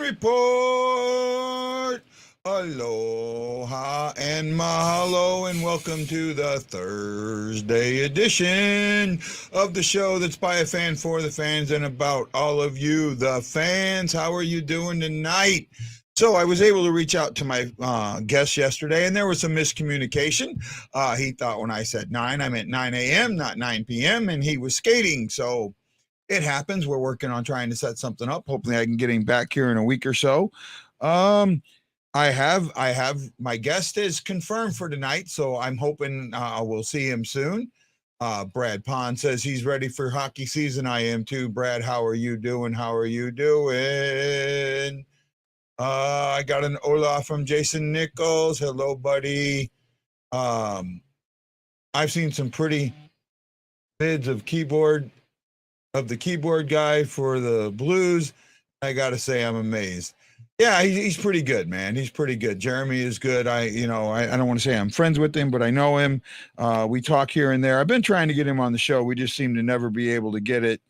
Report. Aloha and mahalo, and welcome to the Thursday edition of the show that's by a fan for the fans and about all of you, the fans. How are you doing tonight? So I was able to reach out to my guest yesterday, and there was some miscommunication. He thought when I said 9, I meant 9 a.m., not 9 p.m., and he was skating. So it happens. We're working on trying to set something up. Hopefully I can get him back here in a week or so. I have my guest is confirmed for tonight, so I'm hoping we'll see him soon. Brad Pond says he's ready for hockey season. I am too. Brad, how are you doing? How are you doing? I got an hola from Jason Nichols. Hello, buddy. I've seen some pretty bids of the keyboard guy for the Blues. I got to say, I'm amazed. Yeah, he's pretty good, man. He's pretty good. Jeremy is good. I don't want to say I'm friends with him, but I know him. We talk here and there. I've been trying to get him on the show. We just seem to never be able to get it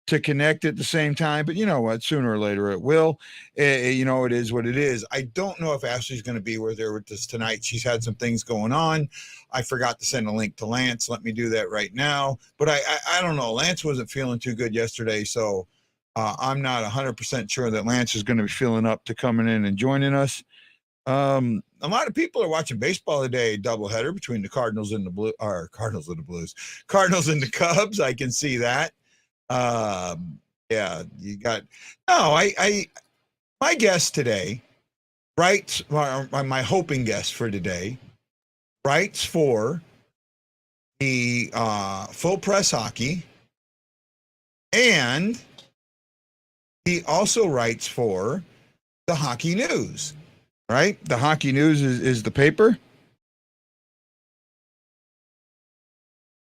to connect at the same time. But you know what? Sooner or later it will. It is what it is. I don't know if Ashley's going to be with us tonight. She's had some things going on. I forgot to send a link to Lance. Let me do that right now. But I don't know. Lance wasn't feeling too good yesterday, so I'm not 100% sure that Lance is going to be feeling up to coming in and joining us. A lot of people are watching baseball today, doubleheader between the Cardinals and the Blues. Cardinals and the Cubs. I can see that. Yeah, you got. No, my guest today writes. My hoping guest for today writes for the Full Press Hockey, and he also writes for the Hockey News, right? The Hockey News is the paper.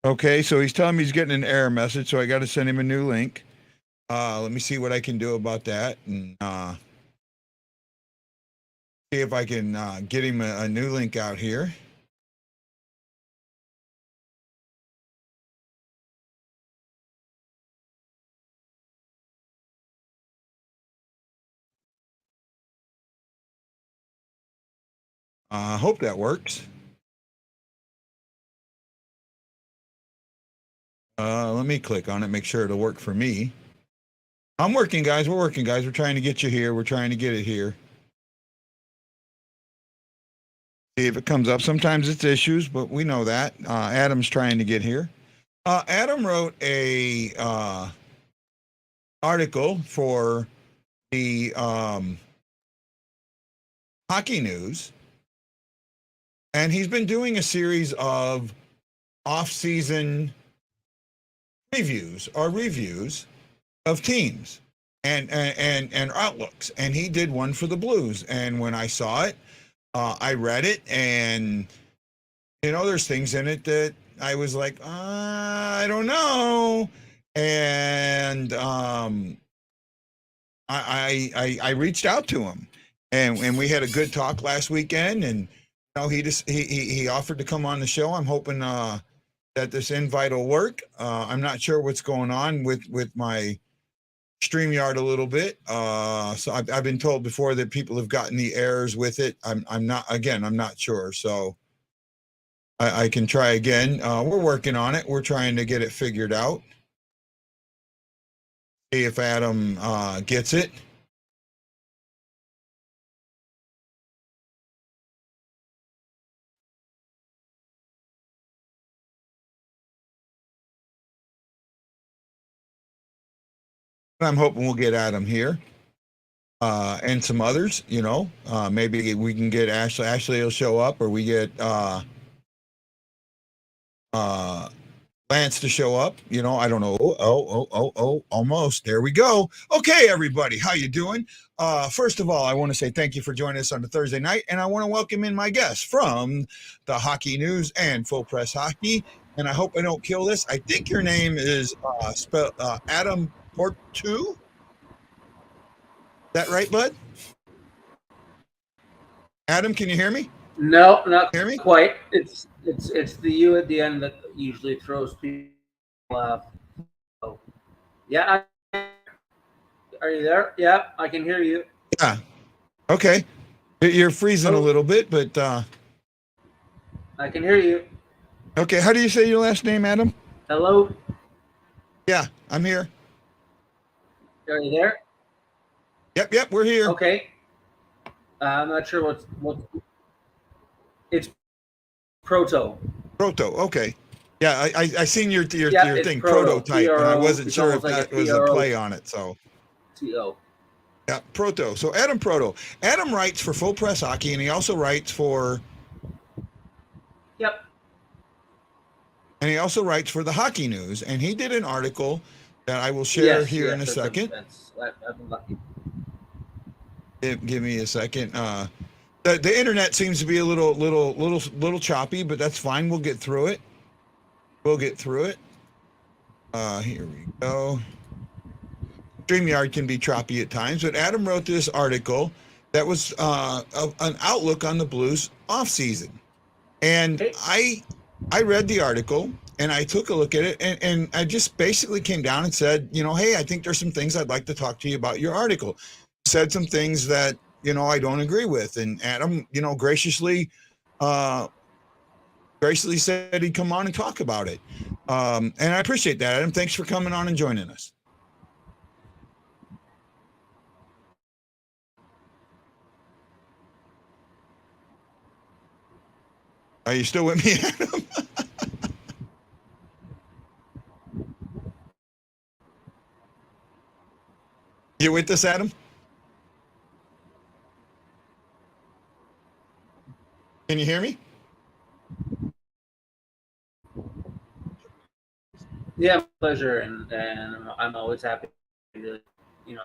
Okay, so he's telling me he's getting an error message, so I got to send him a new link. Let me see what I can do about that, and see if I can get him a new link out here. I hope that works. Let me click on it, make sure it'll work for me. I'm working, guys. We're working, guys. We're trying to get you here. We're trying to get it here. See if it comes up. Sometimes it's issues, but we know that. Adam's trying to get here. Adam wrote a article for the Hockey News, and he's been doing a series of off-season reviews of teams and outlooks, and he did one for the Blues. And when I saw it, I read it, and there's things in it that I was like, I don't know, and I reached out to him, and we had a good talk last weekend, and he offered to come on the show. I'm hoping that this invite will work. I'm not sure what's going on with my StreamYard a little bit. So I've been told before that people have gotten the errors with it. I'm not sure. So I can try again. We're working on it. We're trying to get it figured out. See if Adam gets it. I'm hoping we'll get Adam here, and some others. Maybe we can get Ashley. Ashley will show up, or we get Lance to show up. I don't know. Oh, almost. There we go. Okay, everybody, how you doing? First of all, I want to say thank you for joining us on the Thursday night, and I want to welcome in my guests from the Hockey News and Full Press Hockey. And I hope I don't kill this. I think your name is Adam Proteau. Is that right, bud? Adam, can you hear me? No, not quite. It's the U at the end that usually throws people off. Yeah. Are you there? Yeah, I can hear you. Yeah. Okay. You're freezing a little bit, but I can hear you. okay. How do you say your last name, Adam? Hello? Yeah, I'm here. Are you there? Yep, we're here. Okay. I'm not sure what. It's Proteau. Proto. Okay. Yeah, I seen your Yeah, it's thing, Proto. prototype, and I PRO. wasn't It's sure if almost like a that was a PRO play on it. So TO. yeah, Proto. So Adam Proto. Adam writes for Full Press Hockey, and he also writes for Yep. the Hockey News, and he did an article that I will share Yes. here in a Yes. second. I've been lucky. Give me a second. The internet seems to be a little choppy, but that's fine. We'll get through it. Here we go. StreamYard can be choppy at times, but Adam wrote this article that was an outlook on the Blues off season, and Okay. I read the article and I took a look at it, and I just basically came down and said, hey, I think there's some things I'd like to talk to you about your article. Said some things that I don't agree with, and Adam graciously said he'd come on and talk about it, and I appreciate that, Adam. Thanks for coming on and joining us. Are you still with me, Adam? You with us, Adam? Can you hear me? Yeah, pleasure, and I'm always happy to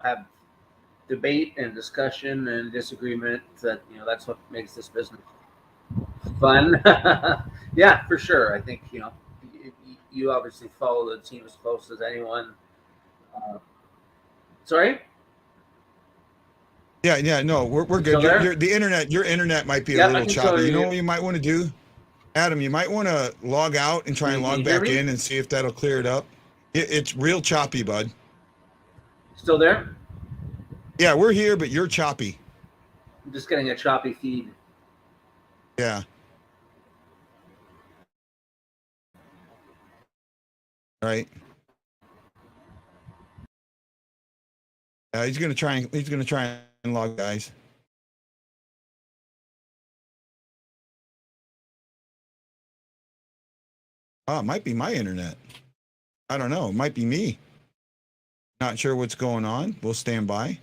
have debate and discussion and disagreement. That's what makes this business fun. Yeah, for sure. I think you obviously follow the team as close as anyone. Sorry. Yeah, no, we're You good. still there? Your internet might be a Yep, I little can still choppy. hear You know you. what you might want to do, Adam? You might want to log out and try and Can log you hear back me? in and see if that'll clear it up. It's real choppy, bud. Still there? Yeah, we're here, but you're choppy. I'm just getting a choppy feed. Yeah. Right. He's gonna try and log, guys. Oh, it might be my internet. I don't know. It might be me. Not sure what's going on. We'll stand by.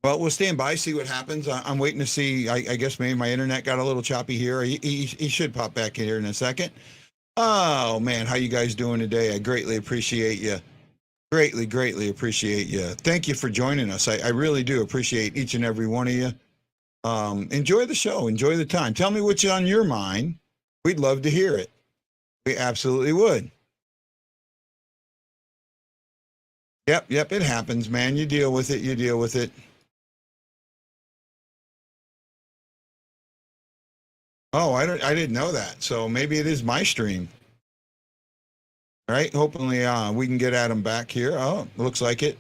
Well, we'll stand by, see what happens. I'm waiting to see. I guess maybe my internet got a little choppy here. He should pop back in here in a second. Oh man, how you guys doing today? I greatly appreciate you. Greatly appreciate you. Thank you for joining us. I really do appreciate each and every one of you. Enjoy the show. Enjoy the time. Tell me what's on your mind. We'd love to hear it. We absolutely would. Yep. It happens, man. You deal with it. You deal with it. Oh, I didn't know that. So maybe it is my stream. All right. Hopefully, we can get Adam back here. Oh, looks like it.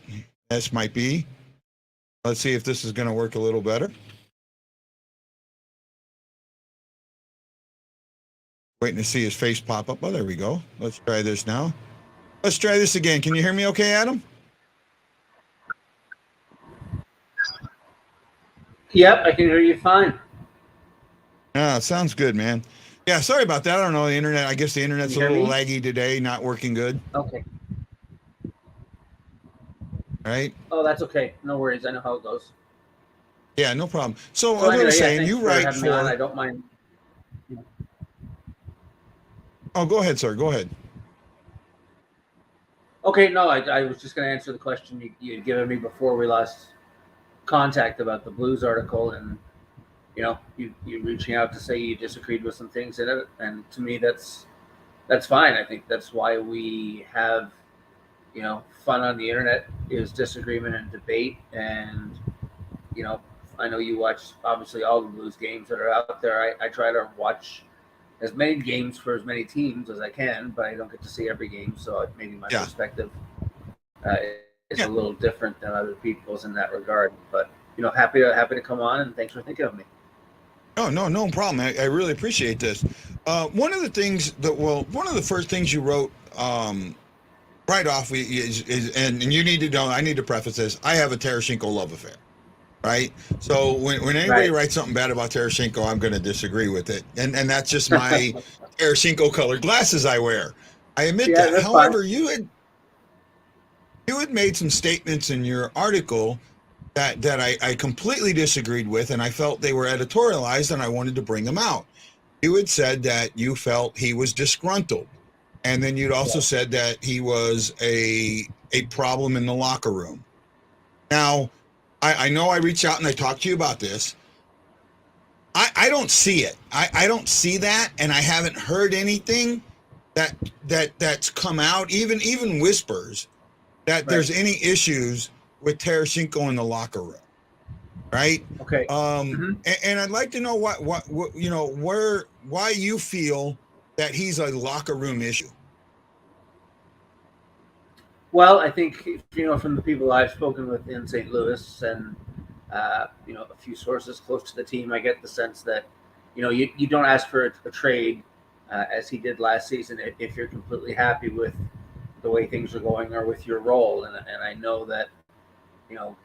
This might be. Let's see if this is going to work a little better. Waiting to see his face pop up. Oh, there we go. Let's try this now. Let's try this again. Can you hear me okay, Adam? Yep, I can hear you fine. Yeah, sounds good, man. Yeah, sorry about that. I don't know. The internet, I guess the internet's a little laggy today, not working good. Okay. Right? Oh, that's okay. No worries. I know how it goes. Yeah, no problem. So as anyway, I was saying, thanks you for write having me on. I for. don't mind. Oh, go ahead, sir. Go ahead. Okay, no, I was just going to answer the question you had given me before we lost contact about the Blues article, and you reaching out to say you disagreed with some things in it, and to me that's fine. I think that's why we have fun on the internet is disagreement and debate. And, I know you watch obviously all the Blues games that are out there. I try to watch as many games for as many teams as I can, but I don't get to see every game. So maybe my perspective is a little different than other people's in that regard. But, happy to come on, and thanks for thinking of me. No problem. I really appreciate this. One of the first things you wrote right off is and you need to know, I need to preface this, I have a Tarasenko love affair, right? So when anybody writes something bad about Tarasenko, I'm going to disagree with it. And that's just my Tarasenko colored glasses I wear. I admit that. However, you had made some statements in your article that I completely disagreed with, and I felt they were editorialized, and I wanted to bring them out. You had said that you felt he was disgruntled, and then you'd also said that he was a problem in the locker room. Now, I know I reached out and I talked to you about this. I don't see it. I don't see that, and I haven't heard anything that's come out, even whispers that there's any issues with Tarasenko in the locker room, right? Okay. And I'd like to know why you feel that he's a locker room issue. Well, I think from the people I've spoken with in St. Louis and a few sources close to the team, I get the sense that you don't ask for a trade as he did last season if you're completely happy with the way things are going or with your role. And I know that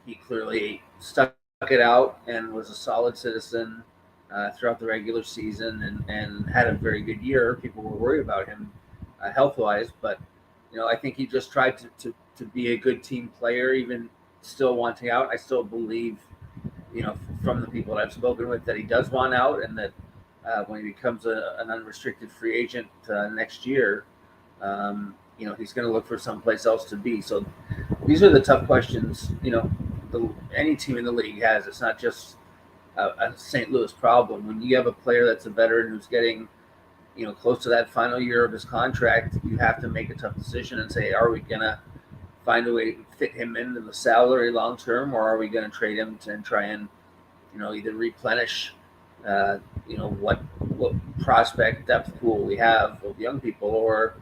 he clearly stuck it out and was a solid citizen throughout the regular season and had a very good year. People were worried about him health-wise, but I think he just tried to be a good team player, even still wanting out. I still believe, from the people that I've spoken with, that he does want out, and that when he becomes an unrestricted free agent next year, he's going to look for someplace else to be. So these are the tough questions, any team in the league has. It's not just a St. Louis problem. When you have a player that's a veteran who's getting, close to that final year of his contract, you have to make a tough decision and say, are we going to find a way to fit him into the salary long term, or are we going to trade him and try and, either replenish, what prospect depth pool we have of young people, or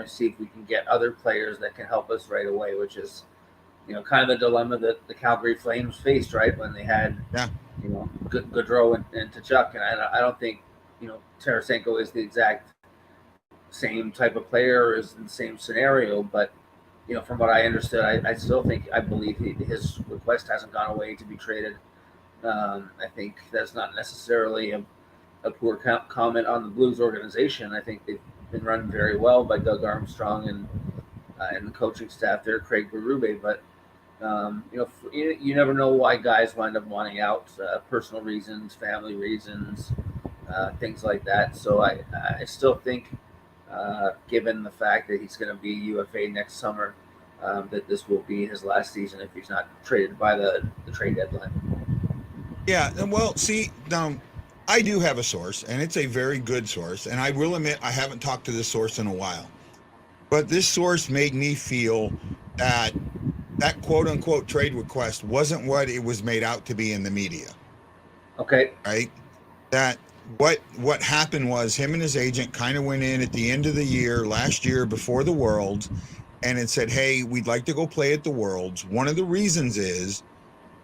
see if we can get other players that can help us right away, which is, kind of the dilemma that the Calgary Flames faced, right, when they had, Gaudreau and Tkachuk. And I don't think, Tarasenko is the exact same type of player or is in the same scenario, but, from what I understood, I believe his request hasn't gone away to be traded. I think that's not necessarily a poor comment on the Blues organization. I think they've been run very well by Doug Armstrong and the coaching staff there, Craig Berube. But you never know why guys wind up wanting out, personal reasons, family reasons, things like that. So I still think, given the fact that he's going to be UFA next summer, that this will be his last season if he's not traded by the trade deadline. Yeah, well, see, now I do have a source, and it's a very good source, and I will admit I haven't talked to this source in a while. But this source made me feel that quote-unquote trade request wasn't what it was made out to be in the media. Okay. Right? That what happened was him and his agent kind of went in at the end of the year, last year, before the Worlds, and it said, hey, we'd like to go play at the Worlds. One of the reasons is,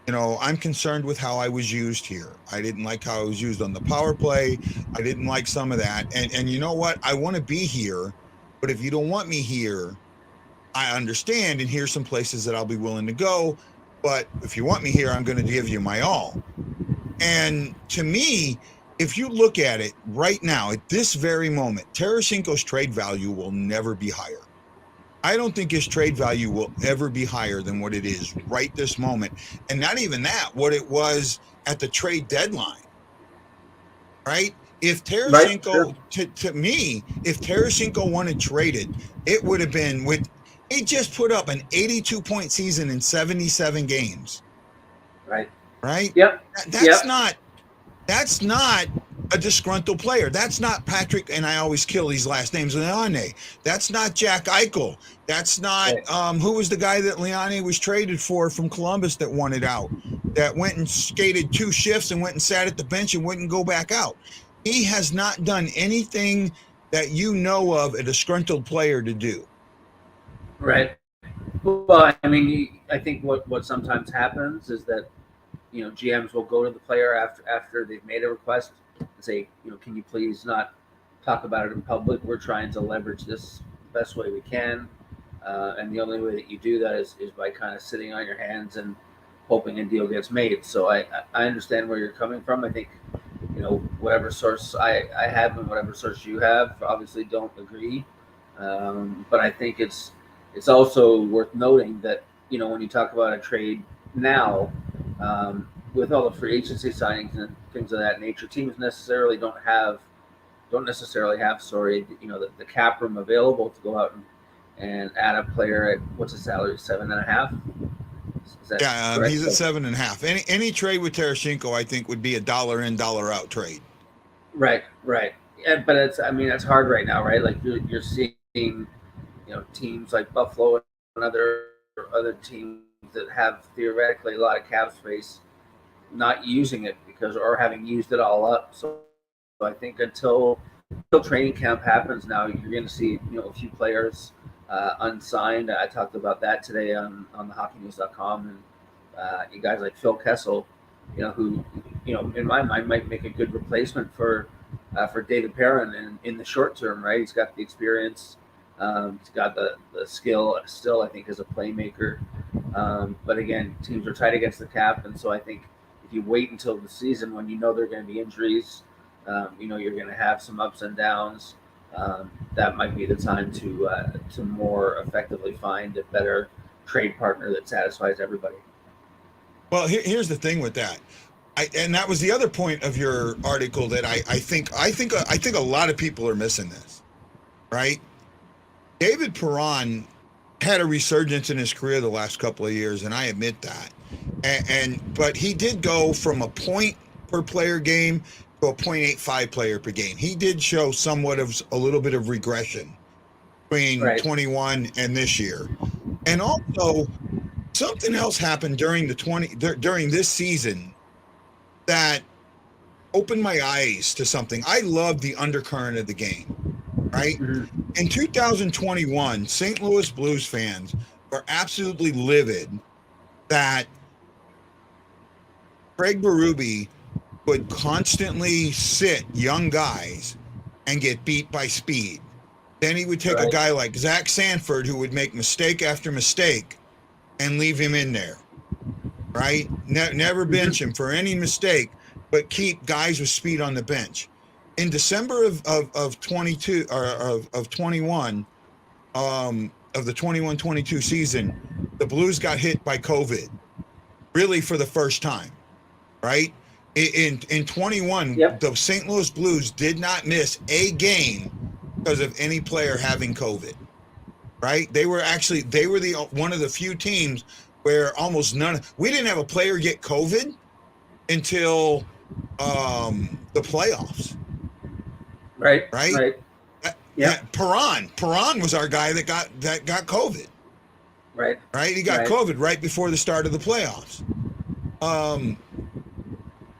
I'm concerned with how I was used here. I didn't like how I was used on the power play. I didn't like some of that. And you know what? I want to be here, but if you don't want me here, I understand, and here's some places that I'll be willing to go. But if you want me here, I'm going to give you my all. And to me, if you look at it right now, at this very moment, Tarasenko's trade value will never be higher. I don't think his trade value will ever be higher than what it is right this moment. And not even that, what it was at the trade deadline, right? If Tarasenko, to me, if Tarasenko wanted traded, it would have been he just put up an 82-point season in 77 games. Right. Right? Yep. That's not a disgruntled player. That's not Patrick, and I always kill these last names, Leone. That's not Jack Eichel. That's not, who was the guy that Leone was traded for from Columbus that won it out, that went and skated 2 shifts and went and sat at the bench and wouldn't go back out. He has not done anything that you know of a disgruntled player to do. Right. Well, I mean, I think what sometimes happens is that, GMs will go to the player after they've made a request and say, can you please not talk about it in public? We're trying to leverage this the best way we can. And the only way that you do that is by kind of sitting on your hands and hoping a deal gets made. So I understand where you're coming from. I think, whatever source I have and whatever source you have obviously don't agree. But I think it's also worth noting that, when you talk about a trade now, with all the free agency signings and things of that nature, teams don't necessarily have the cap room available to go out and add a player at, what's his salary, 7.5? Yeah, he's at 7.5. Any trade with Tarasenko, I think, would be a dollar in, dollar out trade. Right. Yeah, but it's hard right now, right? Like you're seeing, teams like Buffalo and other teams that have theoretically a lot of cap space not using it or having used it all up. So I think until training camp happens now, you're going to see a few players unsigned. I talked about that today on the hockeynews.com, and you guys like Phil Kessel, who in my mind might make a good replacement for David Perron in the short term, right? He's got the experience, he's got the skill still, I think, as a playmaker. But again, teams are tight against the cap, and so I think if you wait until the season when there are going to be injuries, you're going to have some ups and downs. That might be the time to more effectively find a better trade partner that satisfies everybody. Well, here's the thing with that, and that was the other point of your article that I think a lot of people are missing this, right? David Perron had a resurgence in his career the last couple of years, and I admit that. But he did go from a point per player game to a 0.85 player per game. He did show somewhat of a little bit of regression between 21 and this year. And also, something else happened during this season that opened my eyes to something. I love the undercurrent of the game, right? Mm-hmm. In 2021, St. Louis Blues fans were absolutely livid that Craig Berube would constantly sit young guys and get beat by speed. Then he would take a guy like Zach Sanford, who would make mistake after mistake, and leave him in there, right? Never bench him for any mistake, but keep guys with speed on the bench. In December of 22 or of 21, of the 21-22 season, the Blues got hit by COVID, really for the first time, right? In 21, the St. Louis Blues did not miss a game because of any player having COVID, right? They were one of the few teams where almost we didn't have a player get COVID until the playoffs. Right. Yeah. Perron was our guy that got COVID. Right. He got COVID right before the start of the playoffs.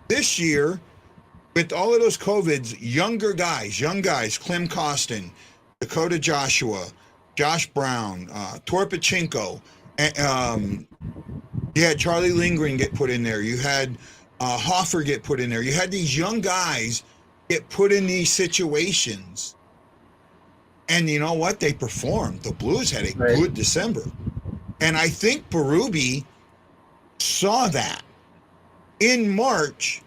This year, with all of those COVIDs, young guys, Clem Costin, Dakota Joshua, Josh Brown, Torpachenko, you had Charlie Lindgren get put in there. You had Hoffer get put in there. You had these young guys get put in these situations. And you know what? They performed. The Blues had a good December. And I think Berube saw that. In March,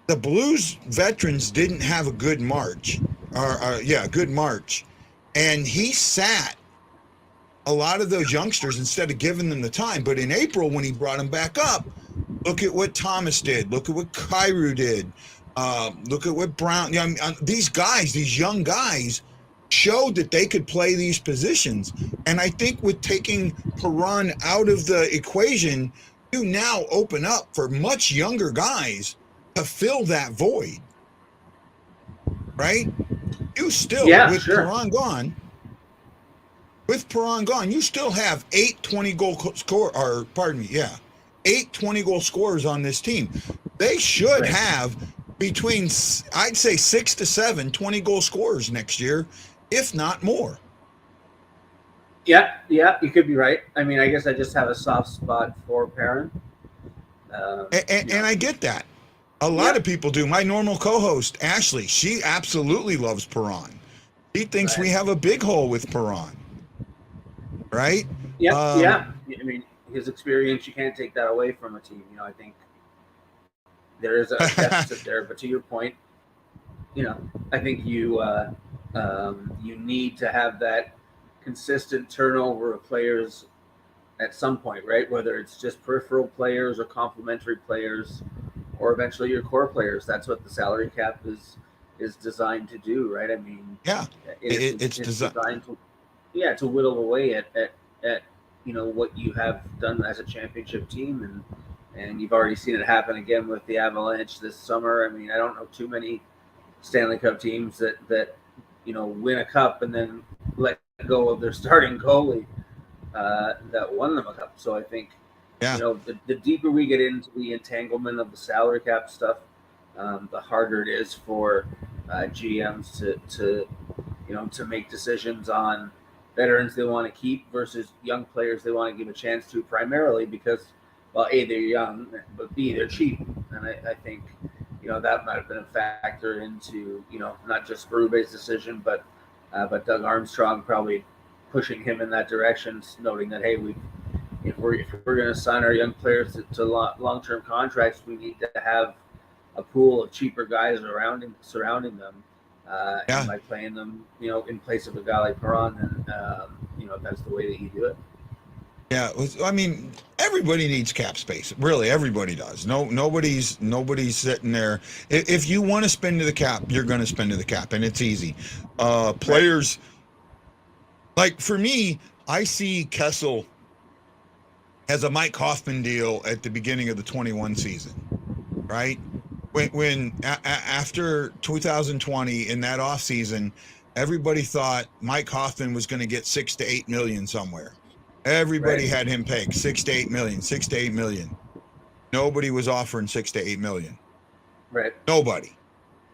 the Blues veterans didn't have a good March. Good March. And he sat a lot of those youngsters instead of giving them the time. But in April, when he brought them back up, look at what Thomas did. Look at what Kyrou did. Look at what Brown. These young guys, showed that they could play these positions. And I think with taking Perron out of the equation, you now open up for much younger guys to fill that void, right? You still, Yeah, with sure. Perron gone, you still have 8 20-goal eight 20-goal scorers on this team. They should Right. have between, I'd say, 6 to 7 20-goal scorers next year, if not more. Yeah, you could be right. I mean, I guess I just have a soft spot for Perron. And I get that. A lot Yeah. of people do. My normal co-host, Ashley, she absolutely loves Perron. She thinks we Right. have a big hole with Perron, right? Yeah. I mean, his experience, you can't take that away from a team. I think there is a deficit there. But to your point, I think you need to have that consistent turnover of players at some point, right? Whether it's just peripheral players or complementary players, or eventually your core players. That's what the salary cap is designed to do, right? I mean, Yeah, it's it's designed to whittle away at what you have done as a championship team, and you've already seen it happen again with the Avalanche this summer. I mean, I don't know too many Stanley Cup teams that win a cup and then let go of their starting goalie that won them a cup. So I think yeah. the deeper we get into the entanglement of the salary cap stuff, the harder it is for GMs to make decisions on veterans they want to keep versus young players they want to give a chance to, primarily because, well, A, they're young, but B, they're cheap. And I think that might have been a factor into not just Berube's decision, but Doug Armstrong probably pushing him in that direction, noting that, hey, if we're going to sign our young players to long-term contracts, we need to have a pool of cheaper guys surrounding them. Yeah. And by playing them, in place of a guy like Perron, then that's the way that you do it. Yeah, I mean, everybody needs cap space. Really, everybody does. Nobody's sitting there. If you want to spend to the cap, you're going to spend to the cap, and it's easy. Players, like for me, I see Kessel as a Mike Hoffman deal at the beginning of the 21 season, right? When after 2020 in that off season, everybody thought Mike Hoffman was going to get 6 to 8 million somewhere. Everybody had him pegged 6 to 8 million, 6 to 8 million. Nobody was offering 6 to 8 million. Right. Nobody.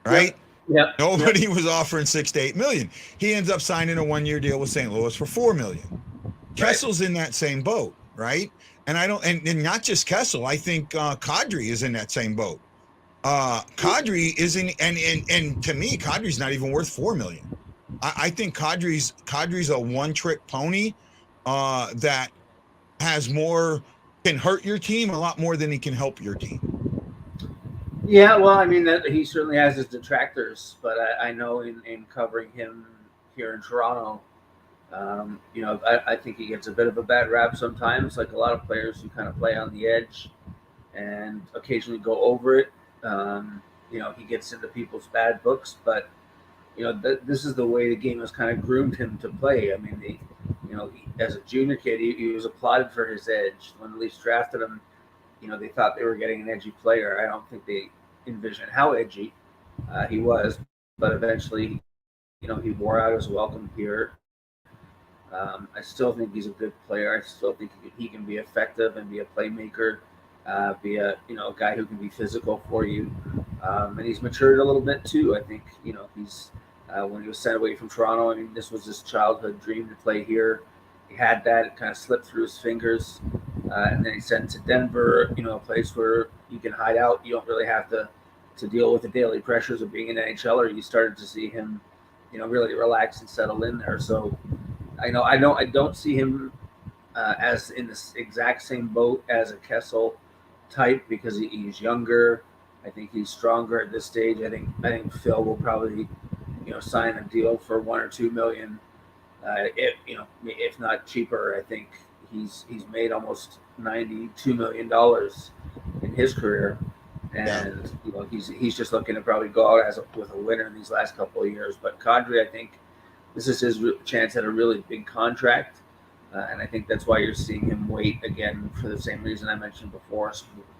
Right? Yep. Nobody was offering 6 to 8 million. He ends up signing a 1-year deal with St. Louis for 4 million. Kessel's in that same boat, right? And I don't, and not just Kessel. I think Kadri is in that same boat. Kadri is in, and to me, Kadri's not even worth 4 million. I think Kadri's a one-trick pony that can hurt your team a lot more than he can help your team. Yeah, well, I mean, that he certainly has his detractors, but I know in covering him here in Toronto, I think he gets a bit of a bad rap sometimes, like a lot of players who kind of play on the edge and occasionally go over it. He gets into people's bad books, but this is the way the game has kind of groomed him to play. I mean, as a junior kid, he was applauded for his edge. When the Leafs drafted him, they thought they were getting an edgy player. I don't think they envisioned how edgy he was, but eventually, he wore out his welcome here. I still think he's a good player. I still think he can be effective and be a playmaker, be a guy who can be physical for you. And he's matured a little bit too. I think he's when he was sent away from Toronto. I mean, this was his childhood dream to play here. He had that; it kind of slipped through his fingers, and then he sent to Denver. A place where you can hide out. You don't really have to deal with the daily pressures of being an NHLer. You started to see him, really relax and settle in there. So I don't see him as in this exact same boat as a Kessel type because he's younger. I think he's stronger at this stage. I think Phil will probably sign a deal for 1 or 2 million, if not cheaper. I think he's made almost $92 million in his career, and he's just looking to probably go out with a winner in these last couple of years. But Kadri, I think this is his chance at a really big contract, and I think that's why you're seeing him wait again for the same reason I mentioned before,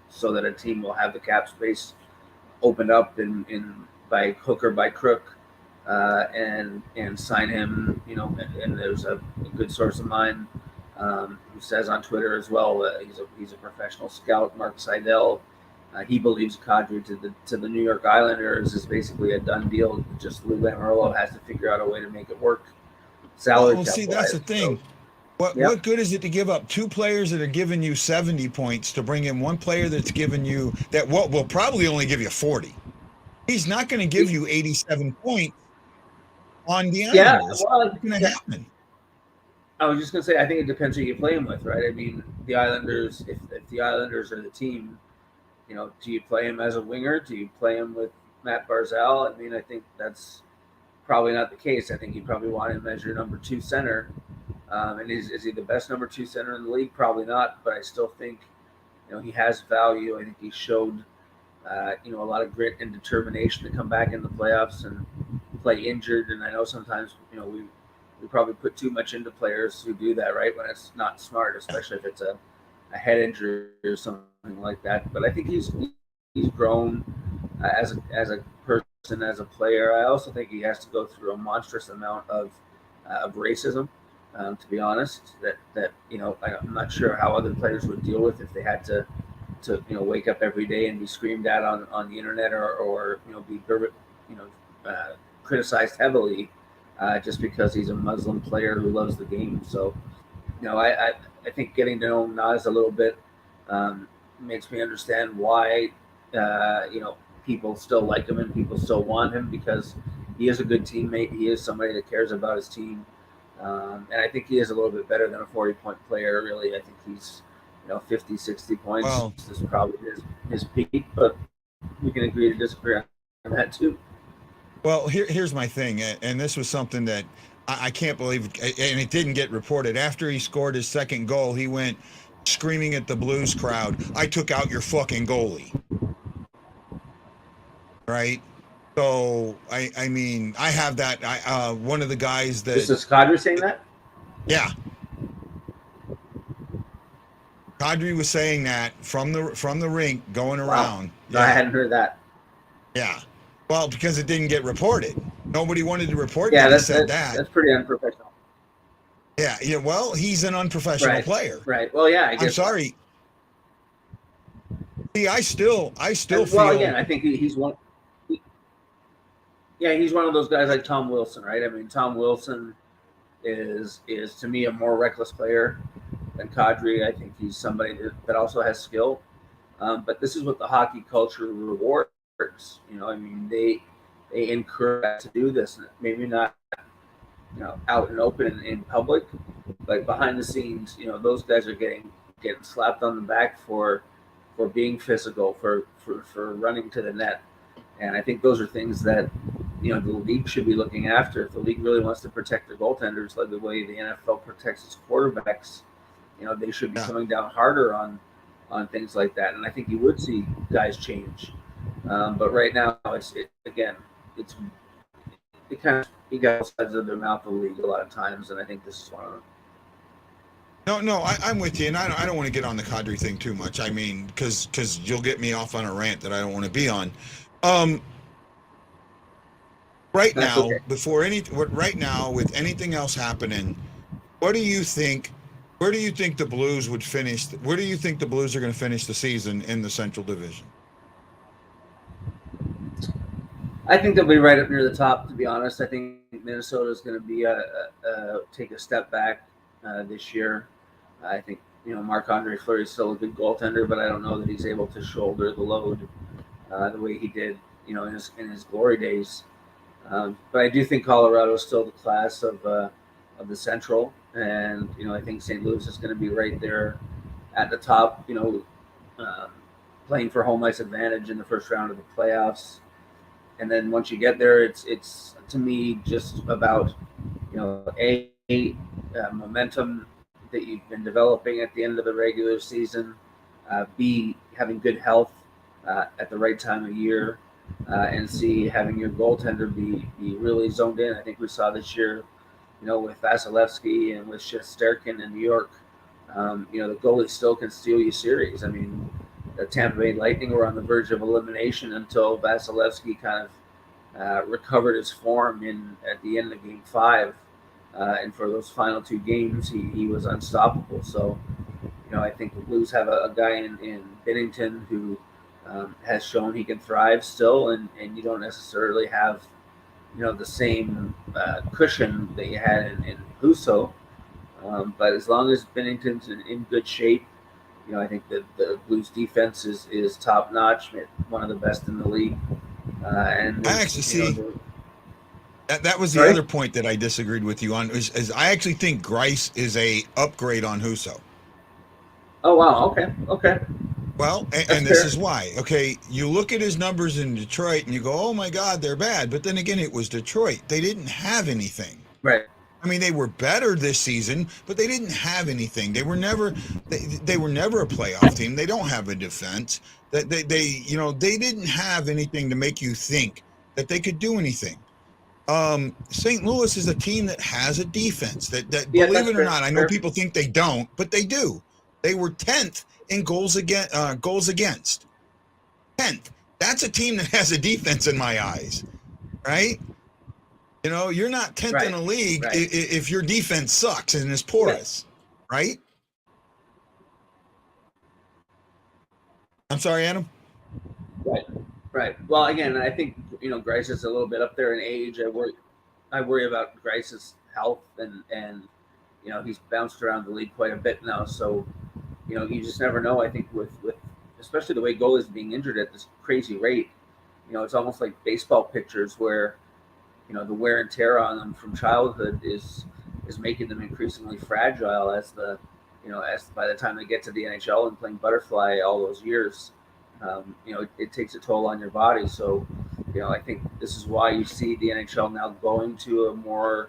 so that a team will have the cap space open up in by hook or by crook, and sign him. And there's a good source of mine who says on Twitter as well, he's a professional scout, Mark Seidel. He believes Kadri to the New York Islanders is basically a done deal. Just Lou Lamoriello has to figure out a way to make it work. Salary Well, see, that's the thing. So, What good is it to give up two players that are giving you 70 points to bring in one player that's giving you that will probably only give you 40? He's not going to give you 87 points on the Islanders. Well, What's going to happen? I was just gonna say, I think it depends who you play him with, right? I mean, the Islanders, if the Islanders are the team, do you play him as a winger? Do you play him with Matt Barzal? I mean, I think that's probably not the case. I think you probably want him as your number 2 center. And is he the best number 2 center in the league? Probably not, but I still think, he has value. I think he showed, a lot of grit and determination to come back in the playoffs and play injured. And I know sometimes, we probably put too much into players who do that, right? When it's not smart, especially if it's a head injury or something like that. But I think he's grown as a person, as a player. I also think he has to go through a monstrous amount of racism. To be honest, that I'm not sure how other players would deal with if they had to wake up every day and be screamed at on the internet or be criticized heavily just because he's a Muslim player who loves the game. So I think getting to know Nas a little bit makes me understand why people still like him and people still want him, because he is a good teammate. He is somebody that cares about his team. And I think he is a little bit better than a 40-point player, really. I think he's, 50, 60 points. Wow. This is probably his peak, but we can agree to disagree on that too. Well, here's my thing, and this was something that I can't believe, and it didn't get reported. After he scored his second goal, he went screaming at the Blues crowd, "I took out your fucking goalie." Right? So I mean, I have that. One of the guys that This is Kadri saying that. Yeah, Kadri was saying that from the rink going around. Wow. No, I hadn't heard that. Yeah, well, because it didn't get reported. Nobody wanted to report that he said that. That's pretty unprofessional. Yeah. Well, he's an unprofessional player. Right. Well, yeah. I'm sorry. See, I still feel. Well, again, I think he's one. Yeah, he's one of those guys like Tom Wilson, right? I mean, Tom Wilson is to me a more reckless player than Kadri. I think he's somebody that also has skill. But this is what the hockey culture rewards. I mean, they encourage to do this. Maybe not, out and open in public, but behind the scenes, those guys are getting slapped on the back for being physical, for running to the net. And I think those are things that, the league should be looking after. If the league really wants to protect their goaltenders like the way the NFL protects its quarterbacks, they should be coming down harder on things like that. And I think you would see guys change. But right now, you got both sides of their mouth of the league a lot of times, and I think this is one of them. No, I'm with you, and I don't want to get on the Kadri thing too much. I mean, because you'll get me off on a rant that I don't want to be on. Right That's now, okay. Right now, with anything else happening, what do you think? Where do you think the Blues would finish? Where do you think the Blues are going to finish the season in the Central Division? I think they'll be right up near the top. To be honest, I think Minnesota is going to be take a step back this year. I think Marc-Andre Fleury is still a good goaltender, but I don't know that he's able to shoulder the load the way he did, in his glory days. But I do think Colorado is still the class of the Central, and I think St. Louis is going to be right there at the top. Playing for home ice advantage in the first round of the playoffs, and then once you get there, it's to me just about momentum that you've been developing at the end of the regular season, B, having good health at the right time of year, and C, having your goaltender be really zoned in. I think we saw this year, with Vasilevsky and with Shesterkin in New York, the goalie still can steal you series. I mean, the Tampa Bay Lightning were on the verge of elimination until Vasilevsky kind of recovered his form at the end of Game 5. And for those final 2 games, he was unstoppable. So, I think the Blues have a guy in Binnington who has shown he can thrive still, and you don't necessarily have, the same cushion that you had in Husso. But as long as Binnington's in good shape, I think that the Blues defense is top notch, one of the best in the league. And I actually see that was the Sorry? other point that I disagreed with you on. Is I actually think Grice is a upgrade on Husso. Oh wow! Okay. Well, and this is why. Okay, you look at his numbers in Detroit and you go, "Oh my God, they're bad." But then again, it was Detroit. They didn't have anything. Right. I mean, they were better this season, but they didn't have anything. They were never they were never a playoff team. They don't have a defense. That they didn't have anything to make you think that they could do anything. St. Louis is a team that has a defense that Yeah, believe that's it or fair. not, I know people think they don't, but they do. They were 10th in goals against. 10th. That's a team that has a defense in my eyes, right? You're not 10th in a league if your defense sucks and is porous, right? I'm sorry, Adam. Right. Well, again, I think Grice is a little bit up there in age. I worry about Grice's health, and he's bounced around the league quite a bit now. So you just never know. I think with especially the way goalies being injured at this crazy rate, it's almost like baseball pitchers where the wear and tear on them from childhood is making them increasingly fragile as as by the time they get to the NHL and playing butterfly all those years. It takes a toll on your body. So, I think this is why you see the NHL now going to a more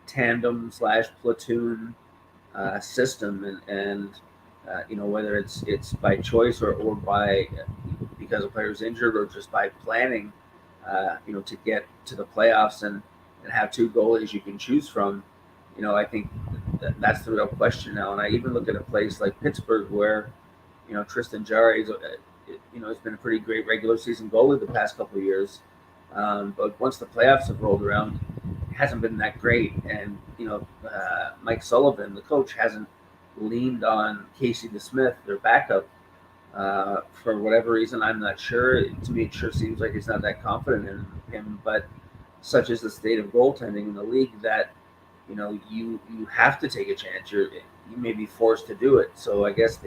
tandem / platoon system, and whether it's by choice or by because a player's injured or just by planning, to get to the playoffs and have 2 goalies you can choose from. I think that's the real question now. And I even look at a place like Pittsburgh where, Tristan Jarry has been a pretty great regular season goalie the past couple of years. But once the playoffs have rolled around, it hasn't been that great. And, Mike Sullivan, the coach, hasn't leaned on Casey DeSmith, their backup, for whatever reason. I'm not sure. To me, it sure seems like he's not that confident in him. But such is the state of goaltending in the league that, you have to take a chance. You may be forced to do it. So I guess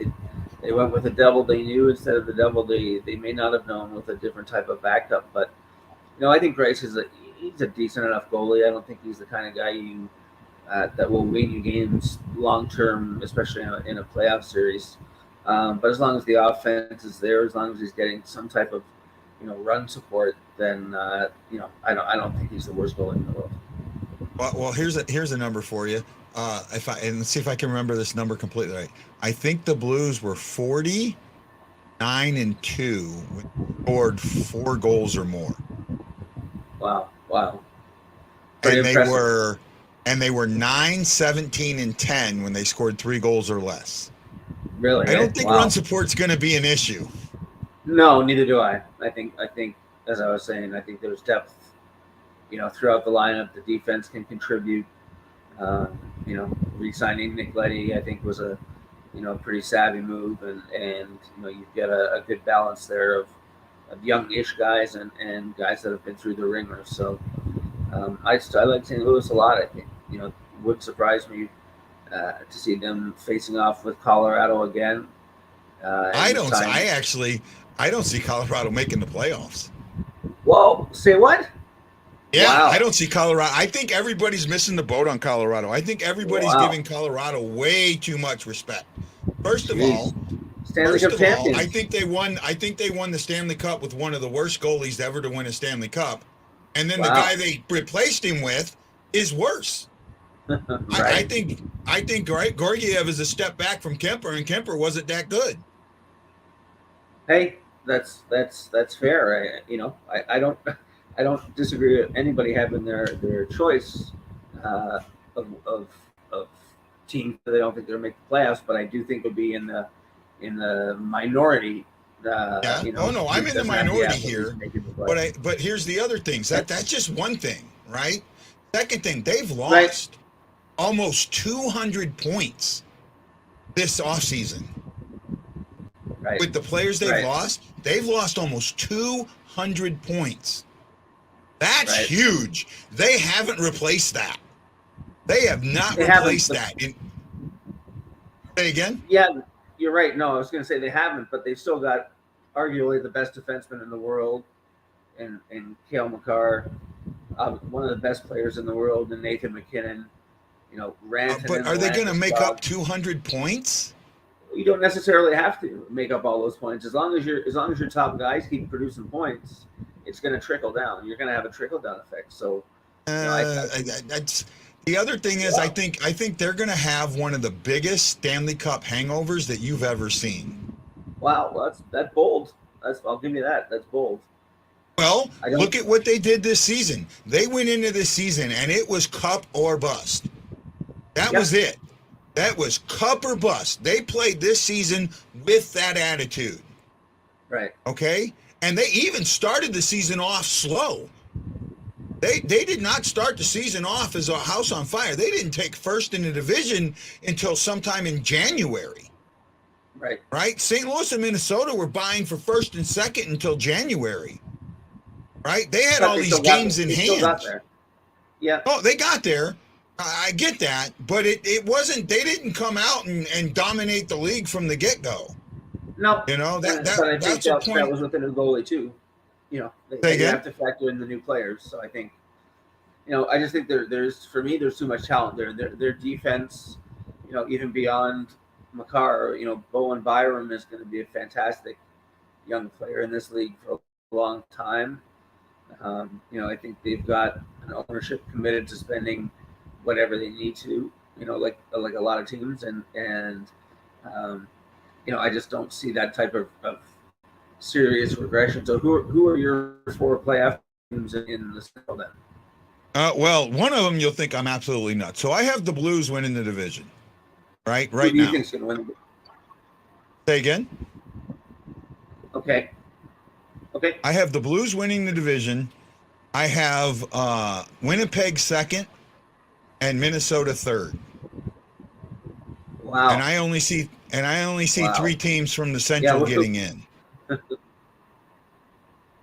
they went with the devil they knew instead of the devil they may not have known with a different type of backup. But I think Grice he's a decent enough goalie. I don't think he's the kind of guy that will win you games long term, especially in a playoff series. But as long as the offense is there, as long as he's getting some type of run support, then I don't think he's the worst goalie in the world. Well, here's a number for you. Let's see if I can remember this number completely right. I think the Blues were 49-2, scored 4 goals or more. Wow. Pretty impressive. They were 9-17-10 when they scored 3 goals or less. Really? I don't think run support's going to be an issue. No, neither do I. I think as I was saying, I think there's depth. Throughout the lineup, the defense can contribute. Re-signing Nick Leddy, I think, was a pretty savvy move, and you've got a good balance there of young-ish guys and guys that have been through the ringer. So I like St. Louis a lot. I think it would surprise me to see them facing off with Colorado again. I don't see Colorado making the playoffs. Whoa, say what? Yeah, wow. I don't see Colorado. I think everybody's missing the boat on Colorado. I think everybody's giving Colorado way too much respect. First of all, I think they won the Stanley Cup with one of the worst goalies ever to win a Stanley Cup. And then the guy they replaced him with is worse. Right. I think Gorgiev is a step back from Kemper, and Kemper wasn't that good. Hey, that's fair. I don't disagree with anybody having their choice of teams that they don't think they'll make the playoffs, but I do think it'll be in the minority Yeah. You know, Oh no, I'm in the doesn't have the minority athletes here. making the play. But here's the other things. That's just one thing, right? Second thing, they've Right, lost almost 200 points this offseason. right, With the players right, they've lost almost 200 points. That's right. huge. They haven't replaced that. They have not They haven't. replaced that. Say again? Yeah, you're right. No, I was going to say they haven't, but they've still got arguably the best defenseman in the world, in Cale Makar, one of the best players in the world, and Nathan McKinnon. You know, But Rantanen, are they going to make up Landeskog. 200 points? You don't necessarily have to make up all those points as long as your top guys keep producing points. It's going to trickle down. You're going to have a trickle down effect. So, you know, That's the other thing is yeah. I think they're going to have one of the biggest Stanley Cup hangovers that you've ever seen. Wow, well, that's bold. I'll give you that. That's bold. Well, look at what they did this season. They went into this season and it was cup or bust. That was it. That was cup or bust. They played this season with that attitude. Right. Okay? And they even started the season off slow. They did not start the season off as a house on fire. They didn't take first in the division until sometime in January. Right. Right? St. Louis and Minnesota were buying for first and second until January. Right? They had all these games in hand. They still got there. Yeah. Oh, they got there. I get that, but it wasn't. They didn't come out and dominate the league from the get-go. No, you know but I think that was with the new goalie too. You know, they have to factor in the new players. So I think, you know, I just think there's for me there's too much talent there. Their defense, you know, even beyond Makar, you know, Bowen Byram is going to be a fantastic young player in this league for a long time. You know, I think they've got an ownership committed to spending whatever they need to, you know, like a lot of teams, and you know, I just don't see that type of serious regression. So who are your 4 playoff teams in the Central then? Well, one of them you'll think I'm absolutely nuts. So I have the Blues winning the division, right now. Who do you think's going to win? Say again? Okay. I have the Blues winning the division. I have Winnipeg second and Minnesota third. Wow. And I only see 3 teams from the Central getting in.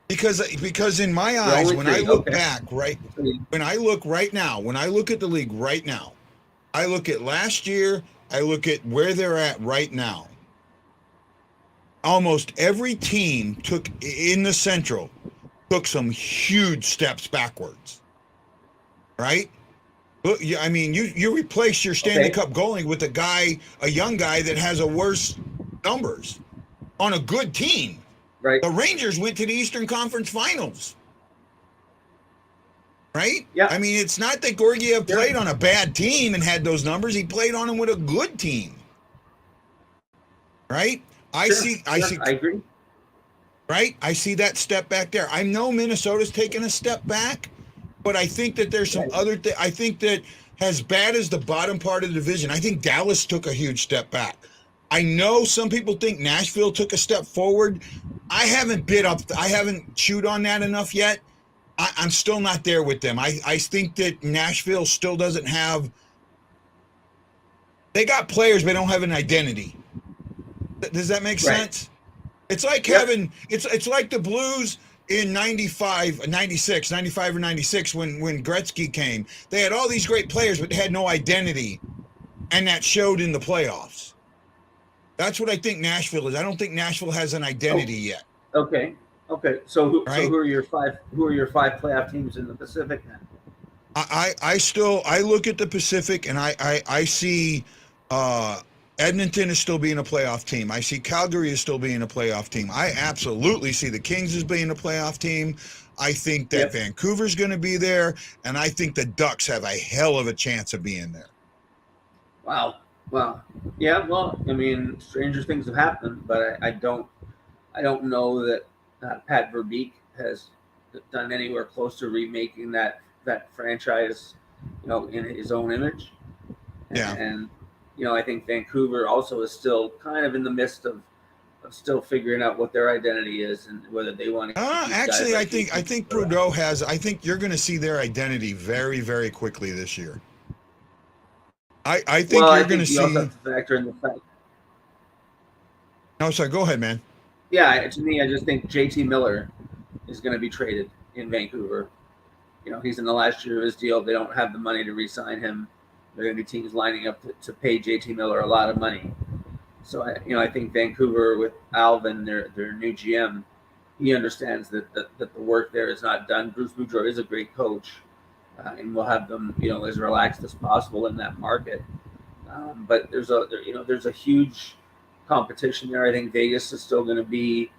Because in my eyes, when I look back, right, when I look right now, when I look at the league right now, I look at last year, I look at where they're at right now. Almost every team in the Central took some huge steps backwards, right? I mean, you replace your Stanley Cup goalie with a young guy that has a worse numbers on a good team. Right. The Rangers went to the Eastern Conference Finals. Right? Yeah. I mean, it's not that Georgiev played on a bad team and had those numbers. He played on them with a good team. Right? I agree. Right? I see that step back there. I know Minnesota's taking a step back, but I think that there's some other I think that as bad as the bottom part of the division, I think Dallas took a huge step back. I know some people think Nashville took a step forward. I haven't chewed on that enough yet. I'm still not there with them. I think that Nashville still doesn't have. They got players, but they don't have an identity. Does that make sense? It's like having. It's like the Blues in 95 or 96 when Gretzky came. They had all these great players, but they had no identity, and that showed in the playoffs. That's what I think Nashville is. I don't think Nashville has an identity yet. Okay. So who are your 5 playoff teams in the Pacific then? I look at the Pacific and I see Edmonton is still being a playoff team. I see Calgary is still being a playoff team. I absolutely see the Kings as being a playoff team. I think that Vancouver's going to be there, and I think the Ducks have a hell of a chance of being there. Wow. Yeah, well, I mean, stranger things have happened, but I don't know that Pat Verbeek has done anywhere close to remaking that franchise, you know, in his own image. And you know, I think Vancouver also is still kind of in the midst of still figuring out what their identity is and whether they want to. Actually, I think Proteau has. I think you're going to see their identity very, very quickly this year. I think you're going to see. Also have to factor in the fact. No, sorry. Go ahead, man. Yeah, to me, I just think JT Miller is going to be traded in Vancouver. He's in the last year of his deal. They don't have the money to re-sign him. There are going to be teams lining up to pay JT Miller a lot of money. So I think Vancouver with Alvin, their new GM, he understands that the work there is not done. Bruce Boudreau is a great coach, and we'll have them as relaxed as possible in that market. But there's a huge competition there. I think Vegas is still going to be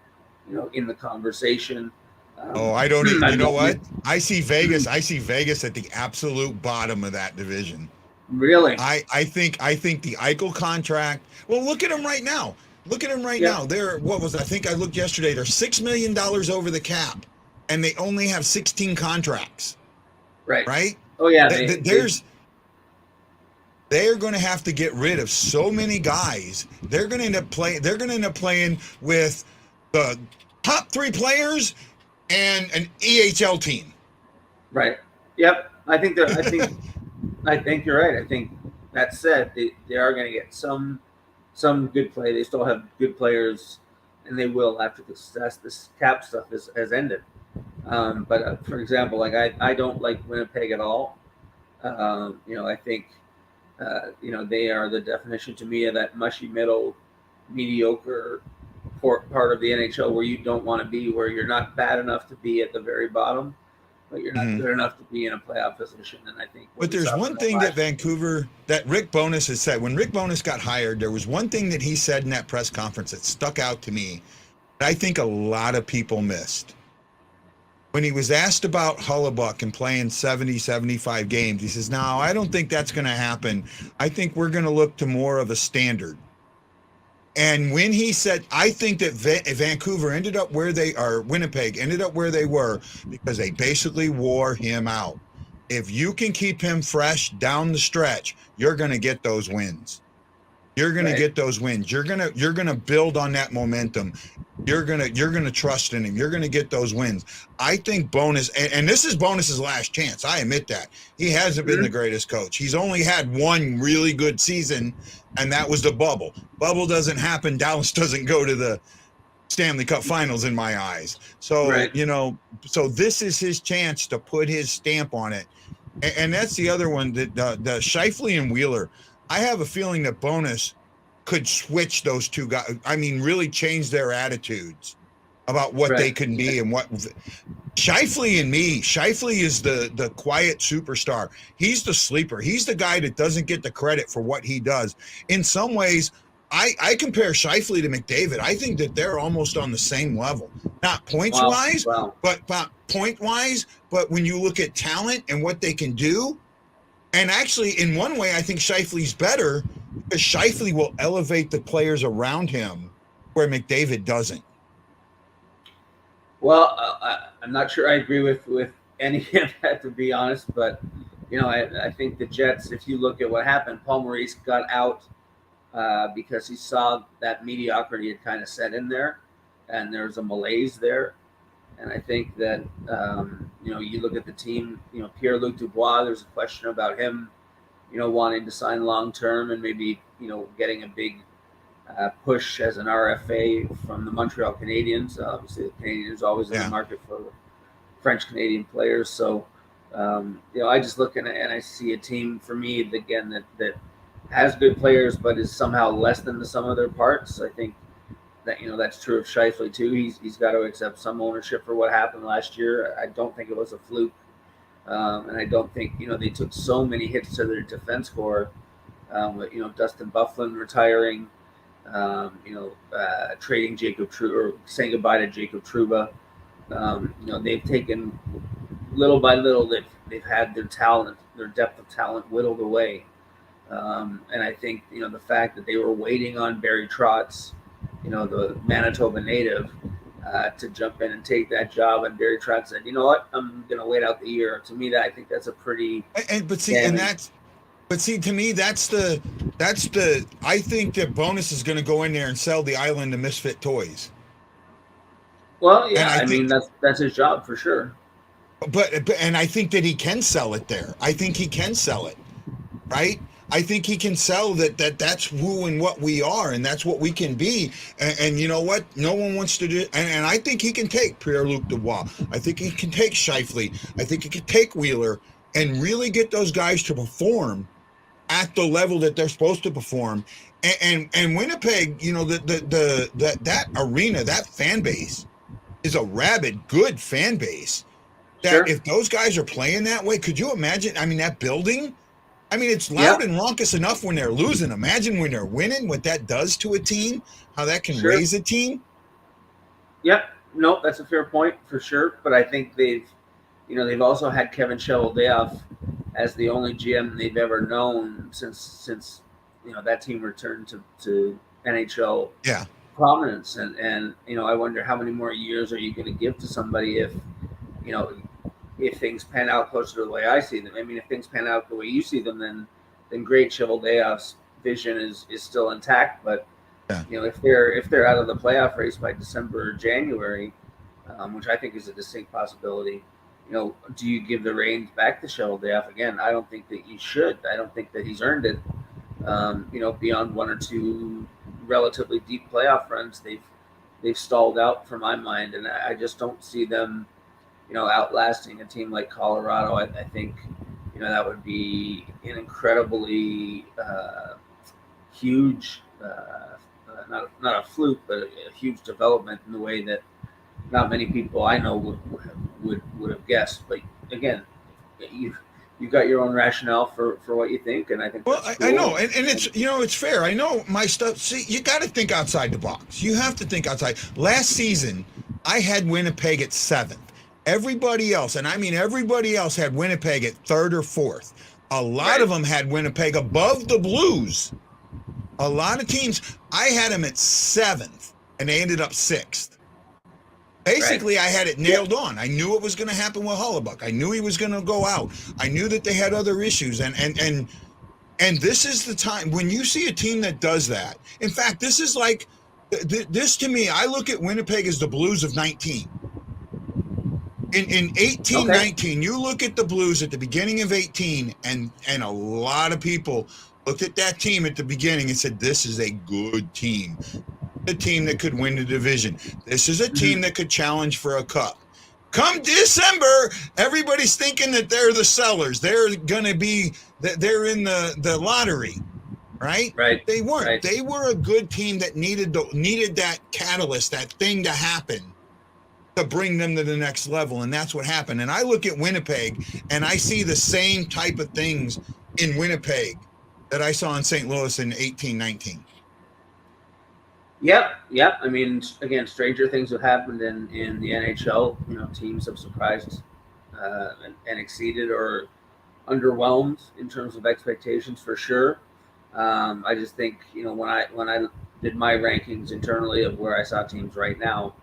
in the conversation. I don't even. You know what? I see Vegas at the absolute bottom of that division. Really? I think the Eichel contract. Well, look at him right now. Now. They're I think I looked yesterday. They're $6 million over the cap, and they only have 16 contracts. Right. Right. Oh yeah. They're going to have to get rid of so many guys. They're going to end up playing with the top 3 players and an EHL team. Right. Yep. I think you're right. I think that said, they are going to get some good play. They still have good players, and they will after this cap stuff has ended. But for example, like I don't like Winnipeg at all. I think they are the definition to me of that mushy middle, mediocre part of the NHL where you don't want to be, where you're not bad enough to be at the very bottom, but you're not good enough to be in a playoff position. And I think. But there's one thing that Rick Bowness has said. When Rick Bowness got hired, there was one thing that he said in that press conference that stuck out to me that I think a lot of people missed. When he was asked about Hellebuyck and playing 70, 75 games, he says, "No, I don't think that's going to happen. I think we're going to look to more of a standard." And when he said, I think that Vancouver ended up where they are, Winnipeg ended up where they were because they basically wore him out. If you can keep him fresh down the stretch, you're going to get those wins. You're going to get those wins. You're going to build on that momentum. You're going to trust in him. You're going to get those wins. I think Bowness, and this is Bowness's last chance. I admit that. He hasn't been the greatest coach. He's only had one really good season, and that was the bubble. Bubble doesn't happen. Dallas doesn't go to the Stanley Cup Finals in my eyes. So, so this is his chance to put his stamp on it. And that's the other one, that the Scheifele and Wheeler. I have a feeling that Bowness could switch those two guys. I mean, really change their attitudes about what they can be and what Scheifele and me. Scheifele is the quiet superstar. He's the sleeper. He's the guy that doesn't get the credit for what he does. In some ways, I compare Scheifele to McDavid. I think that they're almost on the same level. Not points wise, but point wise. But when you look at talent and what they can do, and actually, in one way, I think Scheifele's better because Scheifele will elevate the players around him where McDavid doesn't. Well, I'm not sure I agree with any of that, to be honest. But, I think the Jets, if you look at what happened, Paul Maurice got out because he saw that mediocrity had kind of set in there, and there's a malaise there. And I think that, you look at the team, Pierre-Luc Dubois, there's a question about him, wanting to sign long-term and maybe, getting a big push as an RFA from the Montreal Canadiens. Obviously, the Canadiens are always in the market for French-Canadian players. So, I just look and I see a team, for me, again, that has good players but is somehow less than the sum of their parts. I think that that's true of Scheifele too. He's got to accept some ownership for what happened last year. I don't think it was a fluke, and I don't think they took so many hits to their defense core. With Dustin Byfuglien retiring, trading Jacob Trouba, or saying goodbye to Jacob Trouba. They've taken little by little. They've had their talent, their depth of talent whittled away, and I think the fact that they were waiting on Barry Trotz, the Manitoba native, to jump in and take that job. And Barry Trotz said, "You know what? I'm going to wait out the year." To me, I think that's a pretty. To me, that's I think that Bonus is going to go in there and sell the island of misfit toys. Well, And yeah, I I mean think, that's his job for sure. and I think that he can sell it there. I think he can sell it, right? I think he can sell that's who and what we are, and that's what we can be. And you know what? No one wants to do. And I think he can take Pierre-Luc Dubois. I think he can take Scheifele. I think he can take Wheeler and really get those guys to perform at the level that they're supposed to perform. And Winnipeg, that arena, that fan base is a rabid, good fan base. That Sure. if those guys are playing that way, could you imagine? I mean, that building. I mean, it's loud Yep. and raucous enough when they're losing. Imagine when they're winning, what that does to a team, how that can Sure. raise a team. Yep. No, that's a fair point for sure. But I think they've also had Kevin Cheveldayoff as the only GM they've ever known since that team returned to NHL Yeah. prominence. And I wonder how many more years are you going to give to somebody you know if things pan out closer to the way I see them. I mean, if things pan out the way you see them, then great. Cheveldayoff's vision is still intact, but Yeah. if they're out of the playoff race by December or January, which I think is a distinct possibility, do you give the reins back to Cheveldayoff again? I don't think that you should. I don't think that he's earned it. Beyond one or two relatively deep playoff runs, they've stalled out for my mind, and I just don't see them outlasting a team like Colorado. I think that would be an incredibly huge, not a fluke, but a huge development in the way that not many people I know would have guessed. But again, you've got your own rationale for what you think, and I think Well, that's I cool. know, and it's it's fair. I know my stuff. See, you got to think outside the box. You have to think outside. Last season, I had Winnipeg at 7th. Everybody else, and I mean everybody else, had Winnipeg at 3rd or 4th. A lot of them had Winnipeg above the Blues. A lot of teams, I had them at 7th, and they ended up 6th. Basically, I had it nailed on. I knew what was going to happen with Hollebuck. I knew he was going to go out. I knew that they had other issues, and this is the time when you see a team that does that. In fact, this is like this to me. I look at Winnipeg as the Blues of 19. In 18, Okay. 19, you look at the Blues at the beginning of 18, and a lot of people looked at that team at the beginning and said, "This is a good team." A team that could win the division. This is a team that could challenge for a cup. Come December, everybody's thinking that they're the sellers. They're going to be that they're in the lottery, right? Right. They weren't. Right. They were a good team that needed that catalyst, that thing to happen to bring them to the next level, and that's what happened. And I look at Winnipeg, and I see the same type of things in Winnipeg that I saw in St. Louis in 18-19. Yep. I mean, again, stranger things have happened in the NHL. Teams have surprised and exceeded or underwhelmed in terms of expectations for sure. I just think when I did my rankings internally of where I saw teams right now,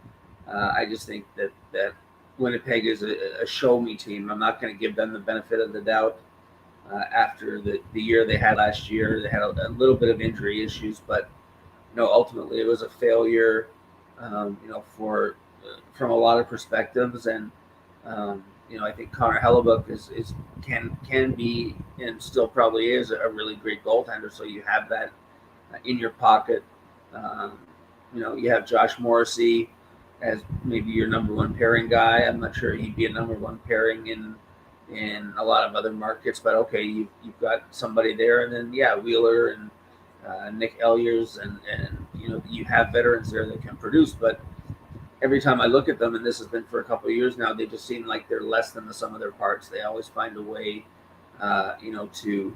I just think that Winnipeg is a show me team. I'm not going to give them the benefit of the doubt after the year they had last year. They had a little bit of injury issues, but ultimately it was a failure, from a lot of perspectives. And, I think Connor Hellebuck can be and still probably is a really great goaltender. So you have that in your pocket. You have Josh Morrissey as maybe your number one pairing guy. I'm not sure he'd be a number one pairing in a lot of other markets, but okay, you've got somebody there. And then, Wheeler and Nick Ellers, and you have veterans there that can produce. But every time I look at them, and this has been for a couple of years now, they just seem like they're less than the sum of their parts. They always find a way, to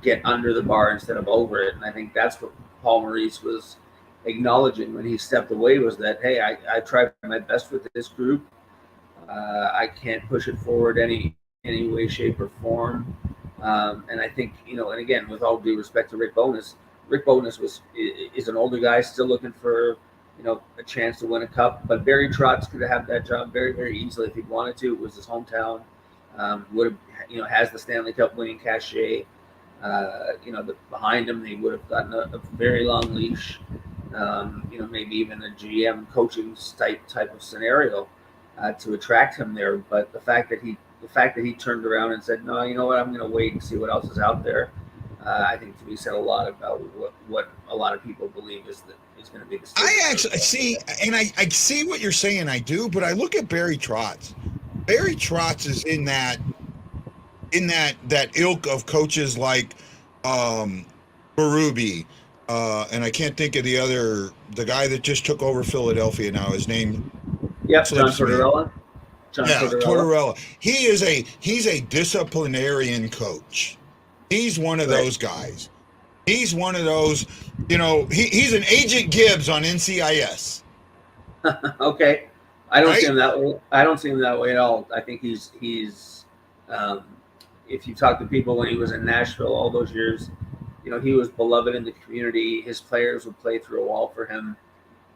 get under the bar instead of over it. And I think that's what Paul Maurice was acknowledging when he stepped away, was that, hey, I tried my best with this group. I can't push it forward any way, shape, or form. And I think, and again, with all due respect to Rick Bowness is an older guy still looking for, a chance to win a cup. But Barry Trotz could have had that job very, very easily if he wanted to. It was his hometown. Would have, has the Stanley Cup winning cachet. Behind him, they would have gotten a very long leash. Maybe even a GM coaching type of scenario to attract him there. But the fact that he turned around and said, no, you know what, I'm going to wait and see what else is out there. I think to me said a lot about what a lot of people believe is going to be the. I actually see, and I see what you're saying. I do, but I look at Barry Trotz. Barry Trotz is in that ilk of coaches like Berube, and I can't think of the guy that just took over Philadelphia now. His name. Yep, John Tortorella. Tortorella. He's a disciplinarian coach. He's one of those guys. He's one of those, he's an Agent Gibbs on NCIS. Okay. I don't see him that way. I don't see him that way at all. I think he's if you talk to people when he was in Nashville all those years, he was beloved in the community. His players would play through a wall for him.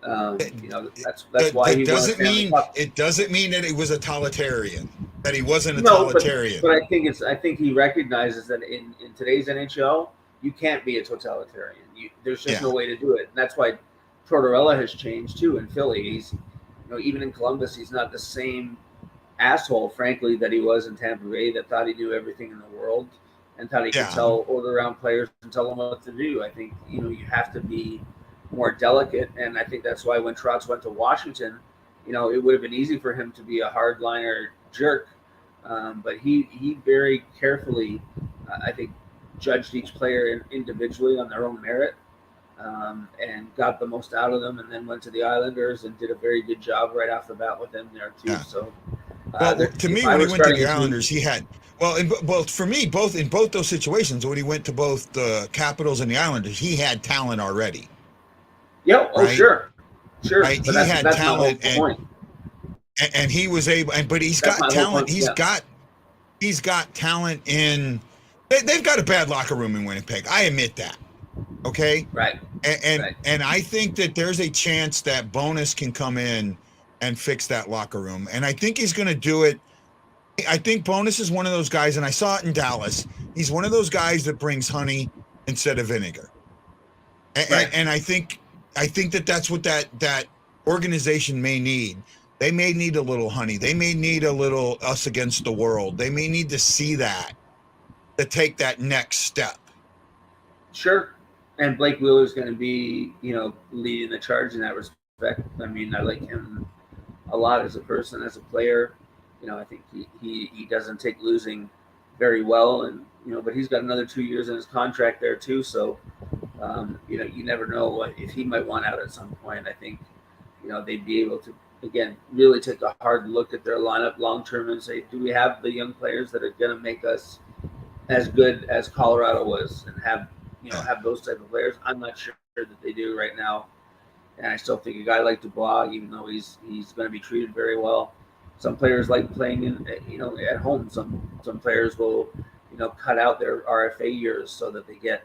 That's why he doesn't mean it doesn't mean that he was a totalitarian, that he wasn't a totalitarian. But I think he recognizes that in today's NHL, you can't be a totalitarian. There's just no way to do it. And that's why Tortorella has changed too in Philly. He's even in Columbus, he's not the same asshole, frankly, that he was in Tampa Bay, that thought he knew everything in the world and thought he could order around players and tell them what to do. I think you have to be more delicate, and I think that's why when Trotz went to Washington, it would have been easy for him to be a hardliner jerk, but he very carefully, I think, judged each player individually on their own merit, and got the most out of them, and then went to the Islanders and did a very good job right off the bat with them there too. Yeah. So, to me, when he went to the Islanders, he had. Well, for me, in both those situations, when he went to both the Capitals and the Islanders, he had talent already. Yeah. Oh, right? Sure. Right? He had talent, and he was able. But he's got talent. He's got talent in. They've got a bad locker room in Winnipeg. I admit that. Okay. Right. And I think that there's a chance that Bowness can come in and fix that locker room, and I think he's going to do it. I think Bowness is one of those guys, and I saw it in Dallas. He's one of those guys that brings honey instead of vinegar, and I think that's what that organization may need. They may need a little honey. They may need a little us against the world. They may need to see that to take that next step. Sure. And Blake Wheeler's going to be, leading the charge in that respect. I mean, I like him a lot as a person, as a player. I think he doesn't take losing very well, and but he's got another 2 years in his contract there too. So, you never know if he might want out at some point. I think, they'd be able to again really take a hard look at their lineup long term and say, do we have the young players that are going to make us as good as Colorado was, and have those type of players? I'm not sure that they do right now, and I still think a guy like Dubois, even though he's going to be treated very well. Some players like playing in, at home. Some players will, cut out their RFA years so that they get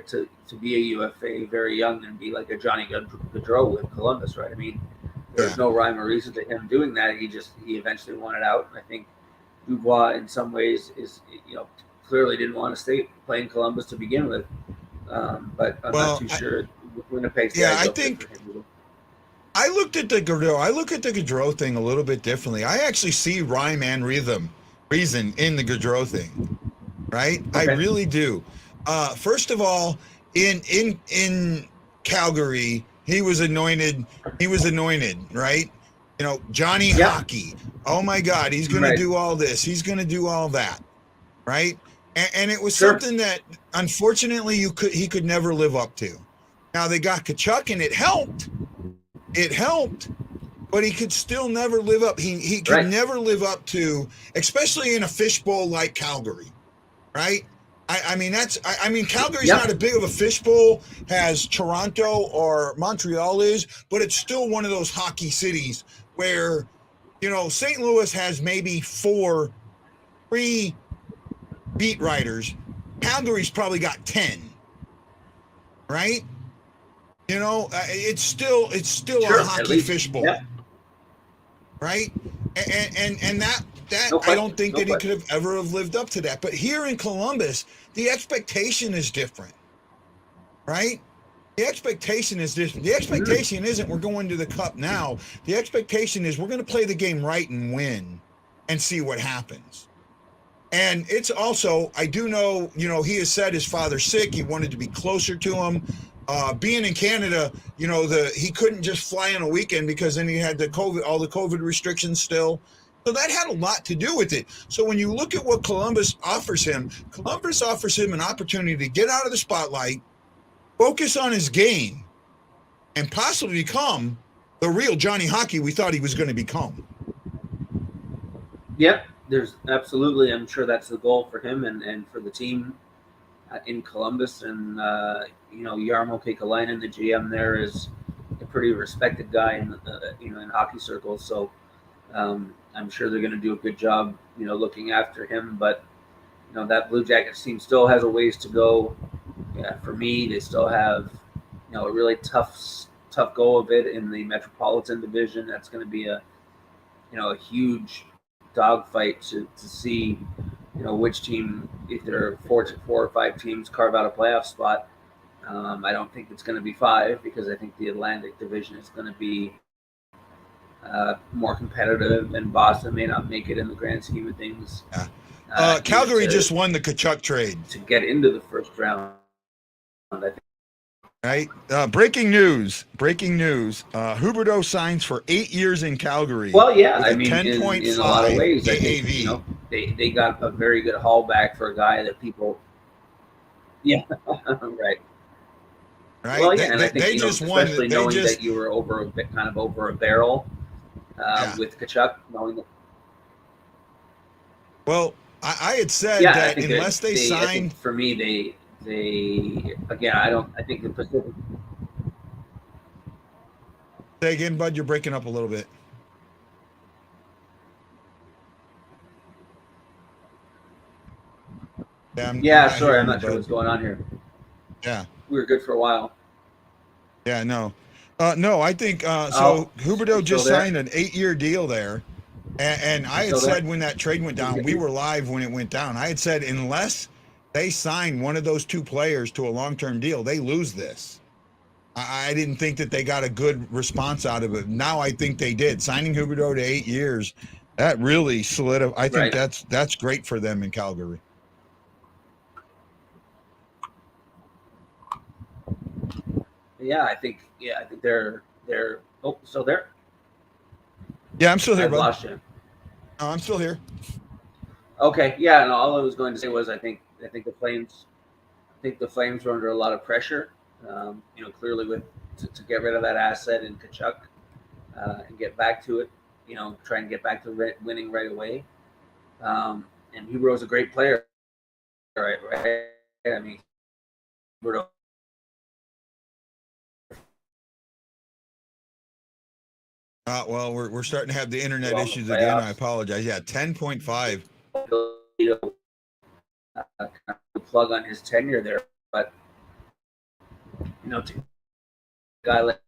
to be a UFA very young and be like a Johnny Gaudreau with Columbus, right? I mean, there's no rhyme or reason to him doing that. He eventually wanted out, and I think Dubois in some ways is, clearly didn't want to stay playing Columbus to begin with, but I'm not too sure Winnipeg's. Yeah, I think. I look at the Gaudreau thing a little bit differently. I actually see rhyme and reason in the Gaudreau thing, right? Okay. I really do. First of all, in Calgary, he was anointed, right? Johnny Hockey. Oh my God, he's going to do all this. He's going to do all that, right? And it was something that unfortunately he could never live up to. Now they got Tkachuk, and it helped. But he could still never live up. He could never live up to, especially in a fishbowl like Calgary, right? Calgary's not as big of a fishbowl as Toronto or Montreal is, but it's still one of those hockey cities where, St. Louis has maybe 3 beat writers. Calgary's probably got 10, right? It's still a hockey fishbowl, right? And that, No I question. don't think No that he could question. have ever have lived up to that. But here in Columbus, the expectation is different, right? The expectation is different. The expectation isn't we're going to the cup now. The expectation is we're going to play the game right and win and see what happens. And it's also, I do know, he has said his father's sick. He wanted to be closer to him. Being in Canada, he couldn't just fly on a weekend because then he had all the COVID restrictions still. So that had a lot to do with it. So when you look at what Columbus offers him an opportunity to get out of the spotlight, focus on his game, and possibly become the real Johnny Hockey we thought he was going to become. Yep, there's absolutely. I'm sure that's the goal for him and for the team in Columbus. And Jarmo Kekalainen, the GM there, is a pretty respected guy in hockey circles. So I'm sure they're going to do a good job, looking after him. But that Blue Jackets team still has a ways to go. Yeah, for me, they still have a really tough go of it in the Metropolitan Division. That's going to be a huge dogfight to see which team, if there are four or five teams, carve out a playoff spot. I don't think it's going to be 5 because I think the Atlantic Division is going to be more competitive, and Boston may not make it in the grand scheme of things. Yeah. Calgary just won the Tkachuk trade to get into the first round. I think. Right. Breaking news. Huberdeau signs for 8 years in Calgary. Well, yeah, I mean, in a lot of ways, I think, they got a very good haul back for a guy that people. Yeah, right. Right. Well, yeah, and I think they just won. Especially knowing that you were over a barrel with Tkachuk, knowing that. Well, I had said that unless they sign. I think for me, they again, I think the Pacific. Say again, Bud, you're breaking up a little bit. Sorry, I'm not sure what's going on here. Yeah. We were good for a while. Yeah, no. No, I think Huberdeau just signed an 8-year deal there. And I had said when that trade went down, we were live when it went down. I had said unless they sign one of those 2 players to a long-term deal, they lose this. I didn't think that they got a good response out of it. Now I think they did. Signing Huberdeau to 8 years, that really solidified. I think that's great for them in Calgary. Yeah, I think they're. Oh, still there? Yeah, I'm still here, bud. Lost you. No, I'm still here. Okay, yeah, and all I was going to say was I think the Flames were under a lot of pressure. Clearly to get rid of that asset in Tkachuk and get back to it. Try and get back to winning right away. And Huberdeau's a great player, right? I mean, Huberdeau. Well, we're starting to have the internet issues again. I apologize. Yeah, 10.5. Plug on his tenure there, but to a guy like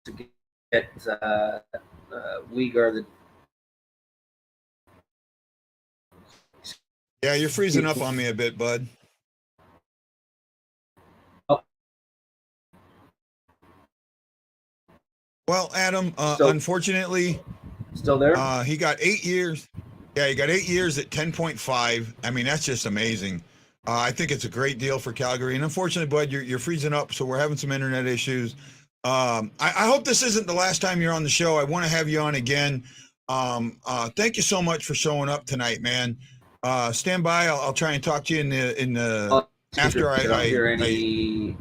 to get Uyghur. Yeah, you're freezing up on me a bit, bud. Well, Adam, unfortunately, still there. He got 8 years. Yeah, he got 8 years at 10.5. I mean, that's just amazing. I think it's a great deal for Calgary. And unfortunately, Bud, you're freezing up, so we're having some internet issues. I hope this isn't the last time you're on the show. I want to have you on again. Thank you so much for showing up tonight, man. Stand by. I'll try and talk to you in the after I hear any.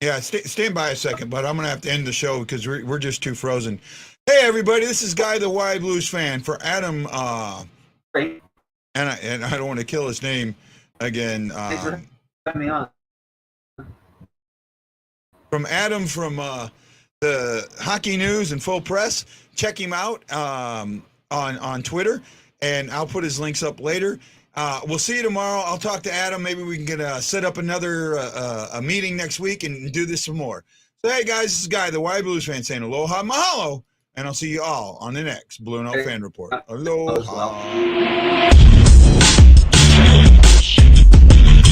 Yeah, stand by a second, but I'm going to have to end the show because we're just too frozen. Hey, everybody, this is Guy the Wild Blues fan for Adam, and I don't want to kill his name again. Thanks for having me on. From Adam from the Hockey News and Full Press. Check him out on Twitter, and I'll put his links up later. We'll see you tomorrow. I'll talk to Adam. Maybe we can set up another a meeting next week and do this some more. So, hey guys, this is Guy, the Y Blues fan, saying aloha, mahalo, and I'll see you all on the next Blue Note Fan Report. As well. Aloha.